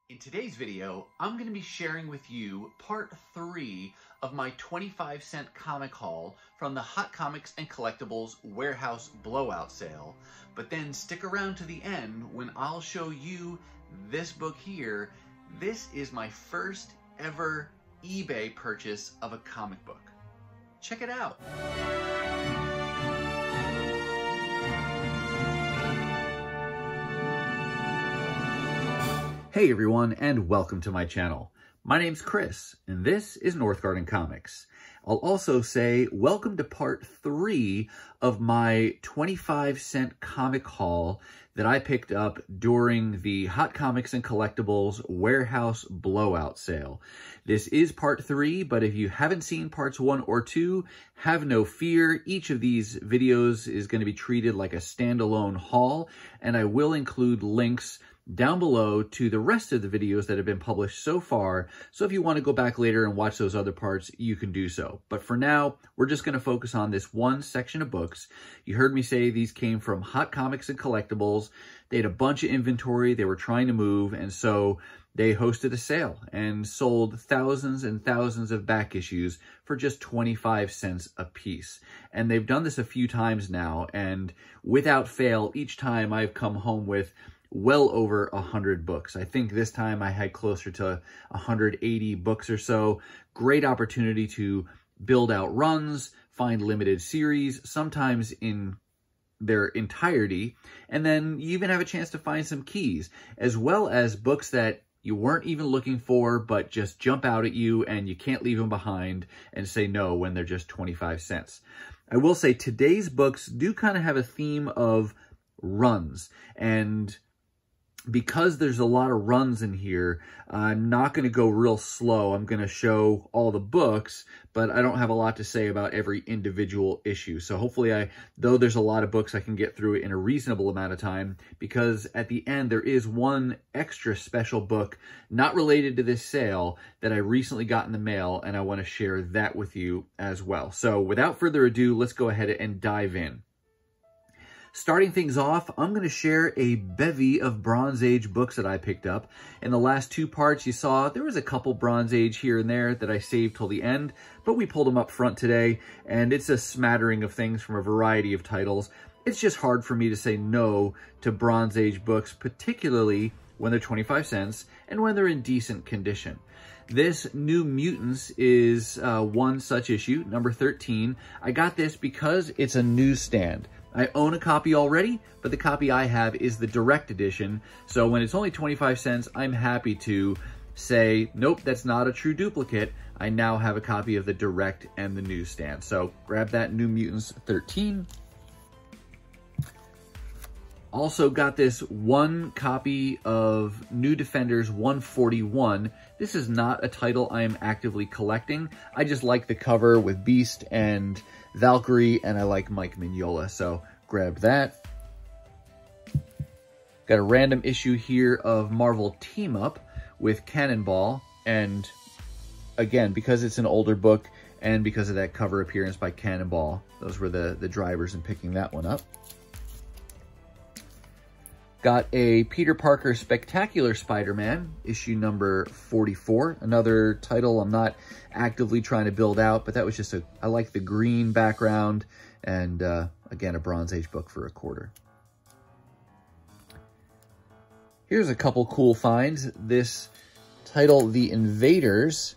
In today's video, I'm going to be sharing with you part 3 of my 25-cent comic haul from the Hot Comics and Collectibles Warehouse Blowout Sale. But then stick around to the end when I'll show you this book here. This is my first ever eBay purchase of a comic book. Check it out. Hey everyone, and welcome to my channel. My name's Chris, and this is Northgarden Comics. I'll also say welcome to part 3 of my 25-cent comic haul that I picked up during the Hot Comics and Collectibles Warehouse Blowout Sale. This is part 3, but if you haven't seen parts 1 or 2, have no fear. Each of these videos is going to be treated like a standalone haul, and I will include links down below to the rest of the videos that have been published so far. So if you want to go back later and watch those other parts, you can do so. But for now, we're just going to focus on this one section of books. You heard me say these came from Hot Comics and Collectibles. They had a bunch of inventory they were trying to move, and so they hosted a sale and sold thousands and thousands of back issues for just 25 cents a piece. And they've done this a few times now, and without fail, each time I've come home with well over 100 books. I think this time I had closer to 180 books or so. Great opportunity to build out runs, find limited series, sometimes in their entirety, and then you even have a chance to find some keys, as well as books that you weren't even looking for, but just jump out at you and you can't leave them behind and say no when they're just 25 cents. I will say today's books do kind of have a theme of runs, and because there's a lot of runs in here, I'm not going to go real slow. I'm going to show all the books, but I don't have a lot to say about every individual issue. So hopefully, though there's a lot of books, I can get through it in a reasonable amount of time, because at the end, there is one extra special book not related to this sale that I recently got in the mail, and I want to share that with you as well. So without further ado, let's go ahead and dive in. Starting things off, I'm going to share a bevy of Bronze Age books that I picked up. In the last 2 parts, you saw there was a couple Bronze Age here and there that I saved till the end, but we pulled them up front today, and it's a smattering of things from a variety of titles. It's just hard for me to say no to Bronze Age books, particularly when they're 25 cents and when they're in decent condition. This New Mutants is one such issue, number 13. I got this because it's a newsstand. I own a copy already, but the copy I have is the direct edition. So when it's only 25 cents, I'm happy to say, nope, that's not a true duplicate. I now have a copy of the direct and the newsstand. So grab that New Mutants 13. Also got this one copy of New Defenders 141. This is not a title I am actively collecting. I just like the cover with Beast and Valkyrie, and I like Mike Mignola, so grab that. Got a random issue here of Marvel Team Up with Cannonball, and again, because it's an older book and because of that cover appearance by Cannonball, those were the drivers in picking that one up. Got a Peter Parker Spectacular Spider-Man, issue number 44. Another title I'm not actively trying to build out, but that was just I like the green background, and again, a Bronze Age book for $0.25. Here's a couple cool finds. This title, The Invaders,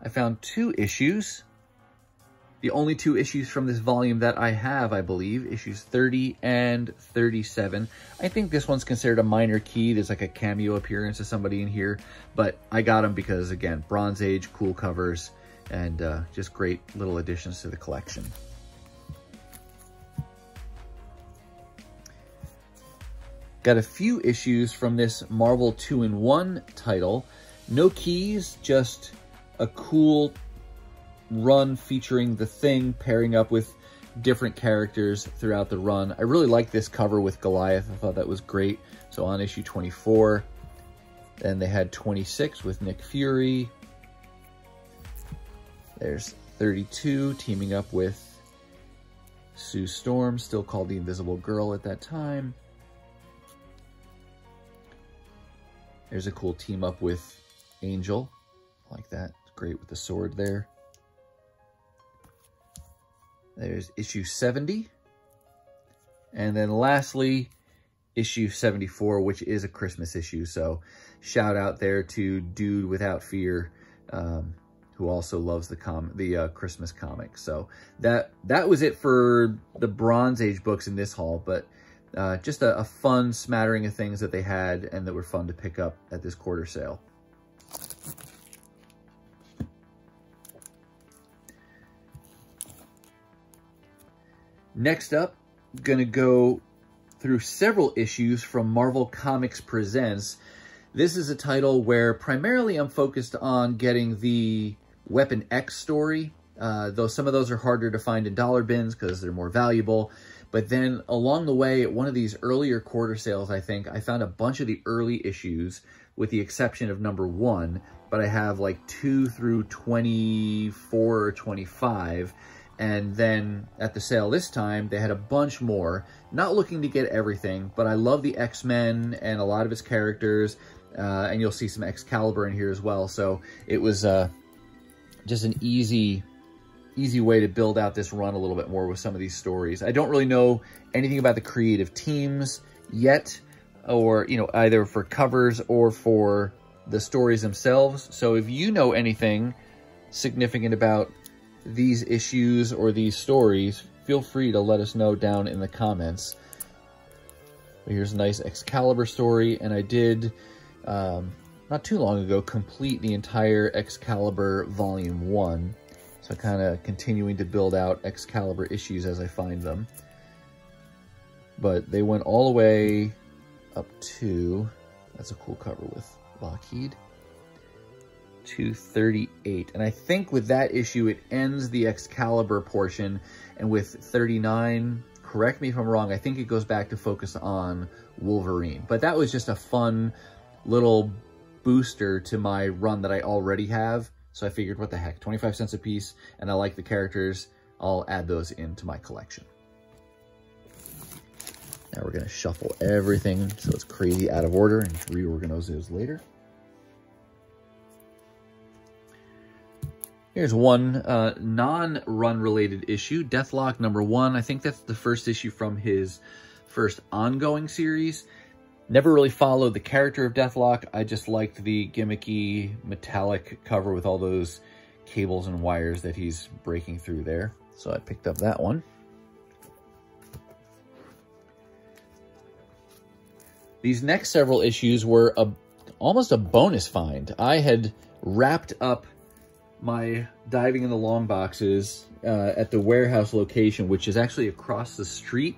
I found 2 issues. The only 2 issues from this volume that I have, I believe, issues 30 and 37. I think this one's considered a minor key. There's like a cameo appearance of somebody in here, but I got them because, again, Bronze Age, cool covers, and just great little additions to the collection. Got a few issues from this Marvel 2-in-1 title. No keys, just a cool run featuring the Thing pairing up with different characters throughout the run. I really like this cover with Goliath. I thought that was great. So on issue 24, then they had 26 with Nick Fury. There's 32 teaming up with Sue Storm, still called the Invisible Girl at that time. There's a cool team up with Angel. I like that. It's great with the sword there. There's issue 70. And then lastly, issue 74, which is a Christmas issue. So shout out there to Dude Without Fear, who also loves the Christmas comics. So that was it for the Bronze Age books in this haul, but just a fun smattering of things that they had and that were fun to pick up at this quarter sale. Next up, I'm going to go through several issues from Marvel Comics Presents. This is a title where primarily I'm focused on getting the Weapon X story, though some of those are harder to find in dollar bins because they're more valuable. But then along the way, at one of these earlier quarter sales, I think, I found a bunch of the early issues with the exception of number 1, but I have like 2 through 24 or 25. And then at the sale this time, they had a bunch more. Not looking to get everything, but I love the X-Men and a lot of its characters. And you'll see some Excalibur in here as well. So it was just an easy way to build out this run a little bit more with some of these stories. I don't really know anything about the creative teams yet, or, you know, either for covers or for the stories themselves. So if you know anything significant about these issues or these stories, feel free to let us know down in the comments. Here's a nice Excalibur story, and I did, not too long ago, complete the entire Excalibur Volume 1. So kind of continuing to build out Excalibur issues as I find them. But they went all the way up to, that's a cool cover with Lockheed, 238. And I think with that issue, it ends the Excalibur portion. And with 39, correct me if I'm wrong, I think it goes back to focus on Wolverine. But that was just a fun little booster to my run that I already have. So I figured, what the heck, 25 cents a piece, and I like the characters. I'll add those into my collection. Now we're going to shuffle everything so it's crazy out of order and reorganize those later. Here's one non-run related issue, Deathlock number 1. I think that's the first issue from his first ongoing series. Never really followed the character of Deathlock. I just liked the gimmicky metallic cover with all those cables and wires that he's breaking through there. So I picked up that one. These next several issues were almost a bonus find. I had wrapped up my Diving in the Long boxes at the Warehouse location, which is actually across the street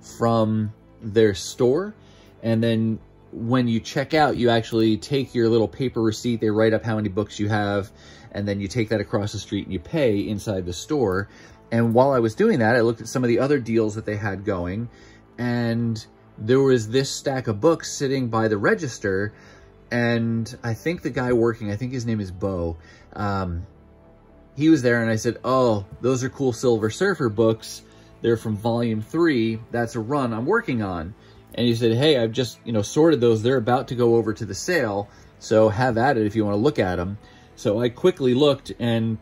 from their store. And then when you check out, you actually take your little paper receipt. They write up how many books you have, and then you take that across the street and you pay inside the store. And while I was doing that, I looked at some of the other deals that they had going, and there was this stack of books sitting by the register. And I think the guy working, I think his name is Bo, he was there, and I said, oh, those are cool Silver Surfer books. They're from volume 3. That's a run I'm working on. And he said, hey, I've just, sorted those. They're about to go over to the sale, so have at it if you want to look at them. So I quickly looked and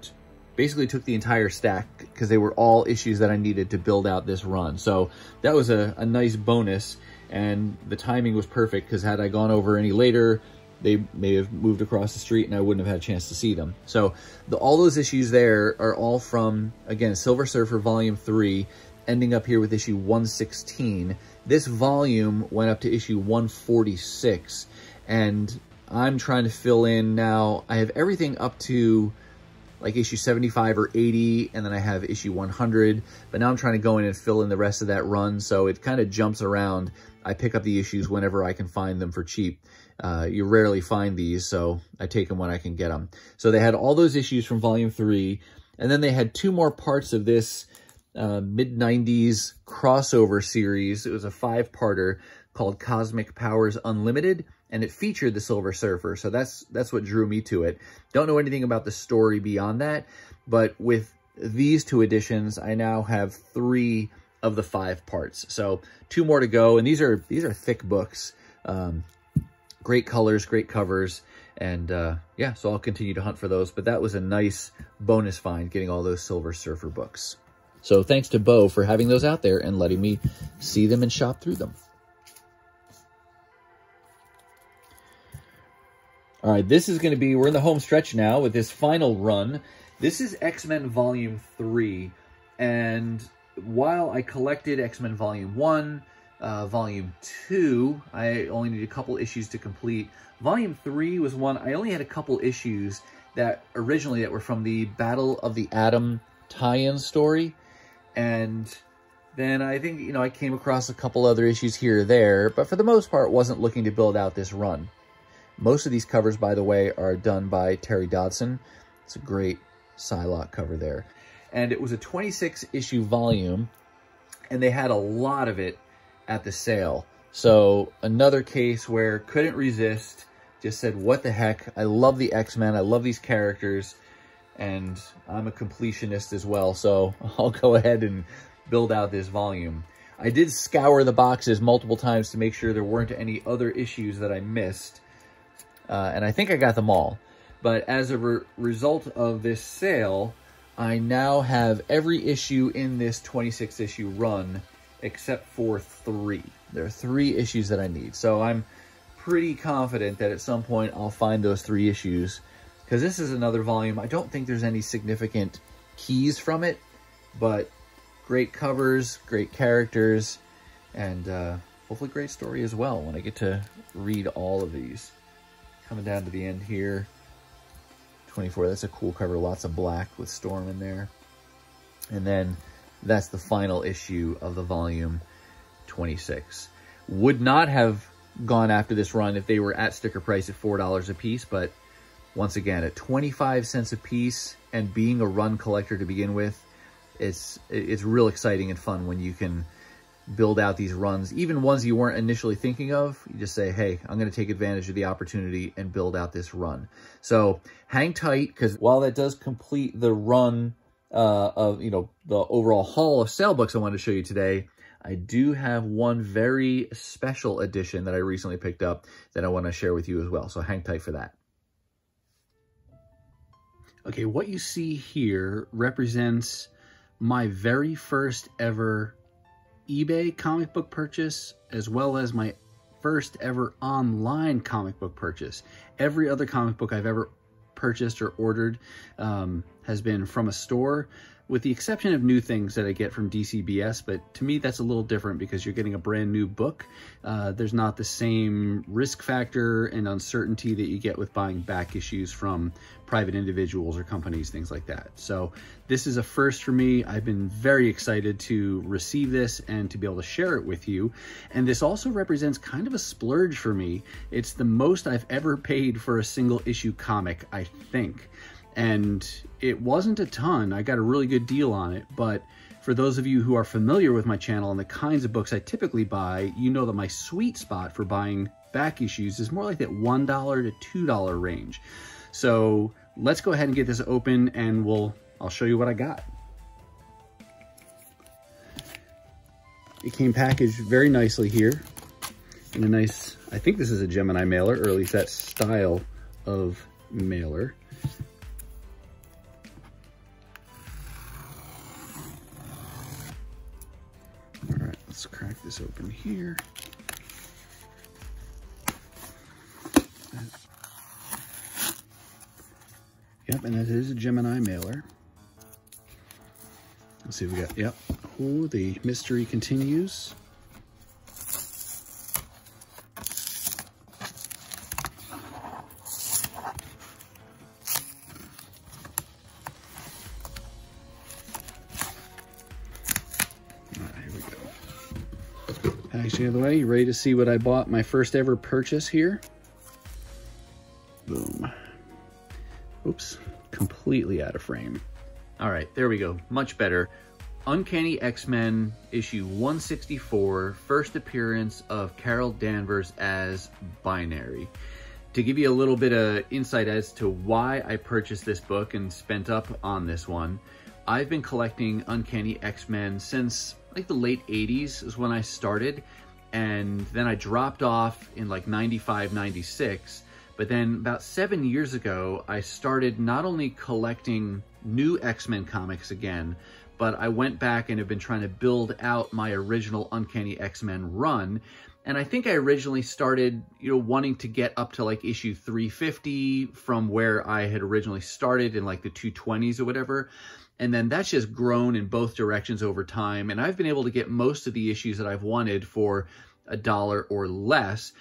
basically took the entire stack because they were all issues that I needed to build out this run. So that was a nice bonus, and the timing was perfect because had I gone over any later, they may have moved across the street and I wouldn't have had a chance to see them. So all those issues there are all from, again, Silver Surfer Volume 3, ending up here with issue 116. This volume went up to issue 146, and I'm trying to fill in now. I have everything up to like issue 75 or 80, and then I have issue 100, but now I'm trying to go in and fill in the rest of that run, so it kind of jumps around. I pick up the issues whenever I can find them for cheap. You rarely find these, so I take them when I can get them. So they had all those issues from volume 3, and then they had 2 more parts of this mid-90s crossover series. It was a 5-parter called Cosmic Powers Unlimited, and it featured the Silver Surfer, so that's what drew me to it. Don't know anything about the story beyond that, but with these 2 editions, I now have 3 of the 5 parts. So 2 more to go, and these are thick books. Great colors, great covers, and yeah, so I'll continue to hunt for those. But that was a nice bonus find, getting all those Silver Surfer books. So thanks to Bo for having those out there and letting me see them and shop through them. All right, this is going to be, we're in the home stretch now with this final run. This is X-Men Volume 3, and while I collected X-Men Volume 1, Volume 2, I only need a couple issues to complete. Volume 3 was one, I only had a couple issues that originally that were from the Battle of the Atom tie-in story. And then I think, you know, I came across a couple other issues here or there, but for the most part, wasn't looking to build out this run. Most of these covers, by the way, are done by Terry Dodson. It's a great Psylocke cover there. And it was a 26-issue volume, and they had a lot of it at the sale. So another case where couldn't resist, just said, what the heck? I love the X-Men. I love these characters, and I'm a completionist as well, so I'll go ahead and build out this volume. I did scour the boxes multiple times to make sure there weren't any other issues that I missed. And I think I got them all. But as a result of this sale, I now have every issue in this 26-issue run except for 3. There are 3 issues that I need. So I'm pretty confident that at some point I'll find those 3 issues, because this is another volume. I don't think there's any significant keys from it, but great covers, great characters, and hopefully great story as well when I get to read all of these. Coming down to the end here, 24, that's a cool cover, lots of black with Storm in there. And then that's the final issue of the volume 26. Would not have gone after this run if they were at sticker price at $4 a piece, but once again, at 25 cents a piece, and being a run collector to begin with, it's real exciting and fun when you can build out these runs, even ones you weren't initially thinking of. You just say, hey, I'm going to take advantage of the opportunity and build out this run. So hang tight, because while that does complete the run of, you know, the overall haul of sale books I wanted to show you today, I do have one very special edition that I recently picked up that I want to share with you as well. So hang tight for that. Okay, what you see here represents my very first ever eBay comic book purchase, as well as my first ever online comic book purchase. Every other comic book I've ever purchased or ordered has been from a store, with the exception of new things that I get from DCBS, but to me that's a little different because you're getting a brand new book. There's not the same risk factor and uncertainty that you get with buying back issues from private individuals or companies, things like that. So this is a first for me. I've been very excited to receive this and to be able to share it with you. And this also represents kind of a splurge for me. It's the most I've ever paid for a single issue comic, I think. And it wasn't a ton. I got a really good deal on it, but for those of you who are familiar with my channel and the kinds of books I typically buy, you know that my sweet spot for buying back issues is more like that $1 to $2 range. So let's go ahead and get this open, and I'll show you what I got. It came packaged very nicely here in a nice, I think this is a Gemini mailer, or at least that style of mailer. All right, let's crack this open here. Yep, and that is a Gemini mailer. Let's see if we got, yep. Oh, the mystery continues. Packaging out of the way. You ready to see what I bought? My first ever purchase here. Boom. Oops, completely out of frame. All right, there we go, much better. Uncanny X-Men issue 164, first appearance of Carol Danvers as Binary. To give you a little bit of insight as to why I purchased this book and spent up on this one, I've been collecting Uncanny X-Men since like the late 80s is when I started. And then I dropped off in like 95, 96. But then about 7 years ago, I started not only collecting new X-Men comics again, but I went back and have been trying to build out my original Uncanny X-Men run. And I think I originally started, wanting to get up to like issue 350 from where I had originally started in like the 220s or whatever. And then that's just grown in both directions over time. And I've been able to get most of the issues that I've wanted for $1 or less.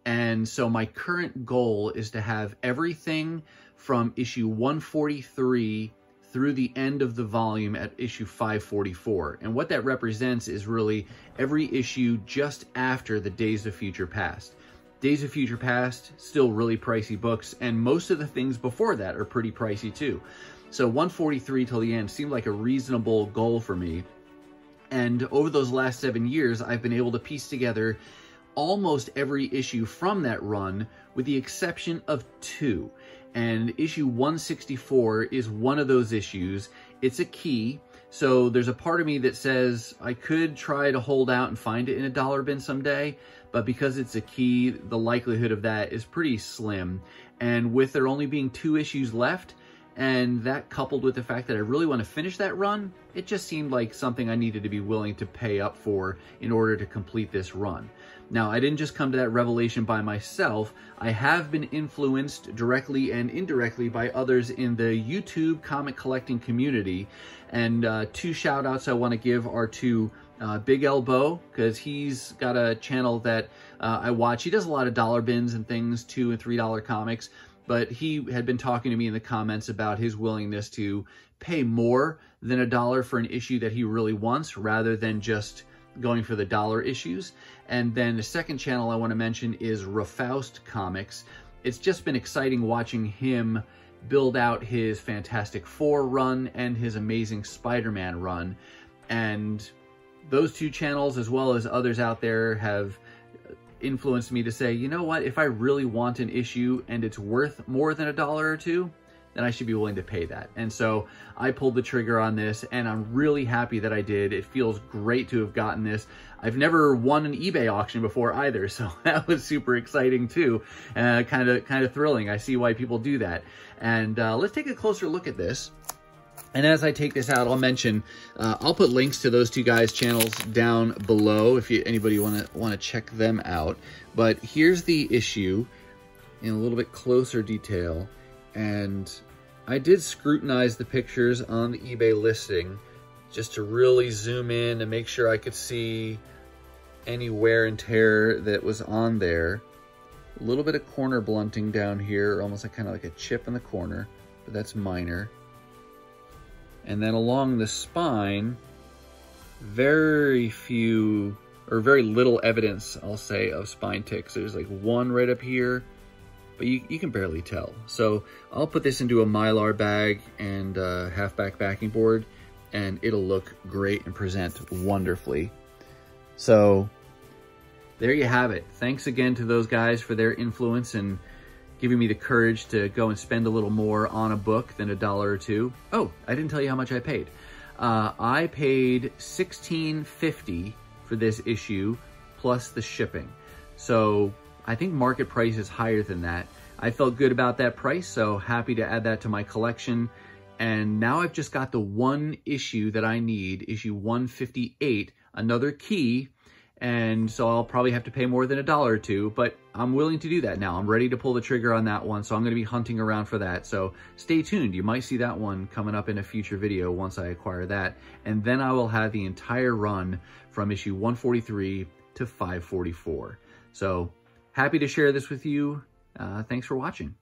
And so my current goal is to have everything from issue 143 through the end of the volume at issue 544. And what that represents is really every issue just after the Days of Future Past. Days of Future Past, still really pricey books, and most of the things before that are pretty pricey too. So 143 till the end seemed like a reasonable goal for me. And over those last 7 years, I've been able to piece together almost every issue from that run, with the exception of 2. And issue 164 is one of those issues. It's a key, so there's a part of me that says I could try to hold out and find it in a dollar bin someday, but because it's a key, the likelihood of that is pretty slim. And with there only being 2 issues left, and that coupled with the fact that I really want to finish that run, it just seemed like something I needed to be willing to pay up for in order to complete this run. Now, I didn't just come to that revelation by myself. I have been influenced directly and indirectly by others in the YouTube comic collecting community. And 2 shout outs I want to give are to Big Elbow, because he's got a channel that I watch. He does a lot of dollar bins and things, $2 and $3 comics. But he had been talking to me in the comments about his willingness to pay more than $1 for an issue that he really wants, rather than just going for the dollar issues. And then the second channel I want to mention is Warehouse Comics. It's just been exciting watching him build out his Fantastic Four run and his Amazing Spider-Man run. And those 2 channels, as well as others out there, have influenced me to say, you know what, if I really want an issue and it's worth more than $1 or $2, then I should be willing to pay that. And so I pulled the trigger on this, and I'm really happy that I did. It feels great to have gotten this. I've never won an eBay auction before either, so that was super exciting too. Kind of thrilling. I see why people do that. And let's take a closer look at this. And as I take this out, I'll mention, I'll put links to those 2 guys' channels down below if anybody want to check them out. But here's the issue in a little bit closer detail. And I did scrutinize the pictures on the eBay listing just to really zoom in and make sure I could see any wear and tear that was on there. A little bit of corner blunting down here, almost like kind of like a chip in the corner, but that's minor. And then along the spine, very few, or very little evidence, I'll say, of spine ticks. There's like 1 right up here, but you can barely tell. So I'll put this into a Mylar bag and halfback backing board, and it'll look great and present wonderfully. So there you have it. Thanks again to those guys for their influence and giving me the courage to go and spend a little more on a book than $1 or $2. Oh, I didn't tell you how much I paid. I paid $16.50 for this issue plus the shipping. So I think market price is higher than that. I felt good about that price, so happy to add that to my collection. And now I've just got the 1 issue that I need, issue 158, another key. And so I'll probably have to pay more than $1 or $2, but I'm willing to do that now. I'm ready to pull the trigger on that one, so I'm going to be hunting around for that. So stay tuned. You might see that one coming up in a future video once I acquire that. And then I will have the entire run from issue 143 to 544. So happy to share this with you. Thanks for watching.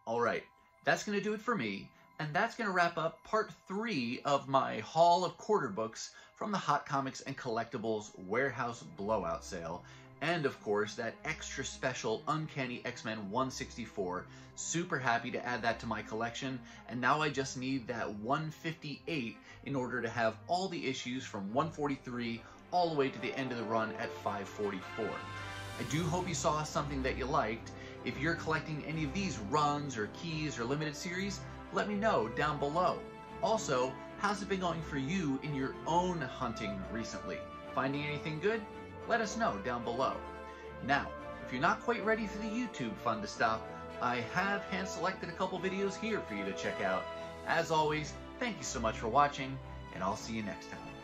All right, that's going to do it for me. And that's going to wrap up part 3 of my haul of quarter books from the Hot Comics and Collectibles Warehouse Blowout Sale. And of course, that extra special Uncanny X-Men 164. Super happy to add that to my collection. And now I just need that 158 in order to have all the issues from 143 all the way to the end of the run at 544. I do hope you saw something that you liked. If you're collecting any of these runs or keys or limited series, let me know down below. Also, how's it been going for you in your own hunting recently? Finding anything good? let us know down below. Now, if you're not quite ready for the YouTube fun to stop, I have hand-selected a couple videos here for you to check out. As always, thank you so much for watching, and I'll see you next time.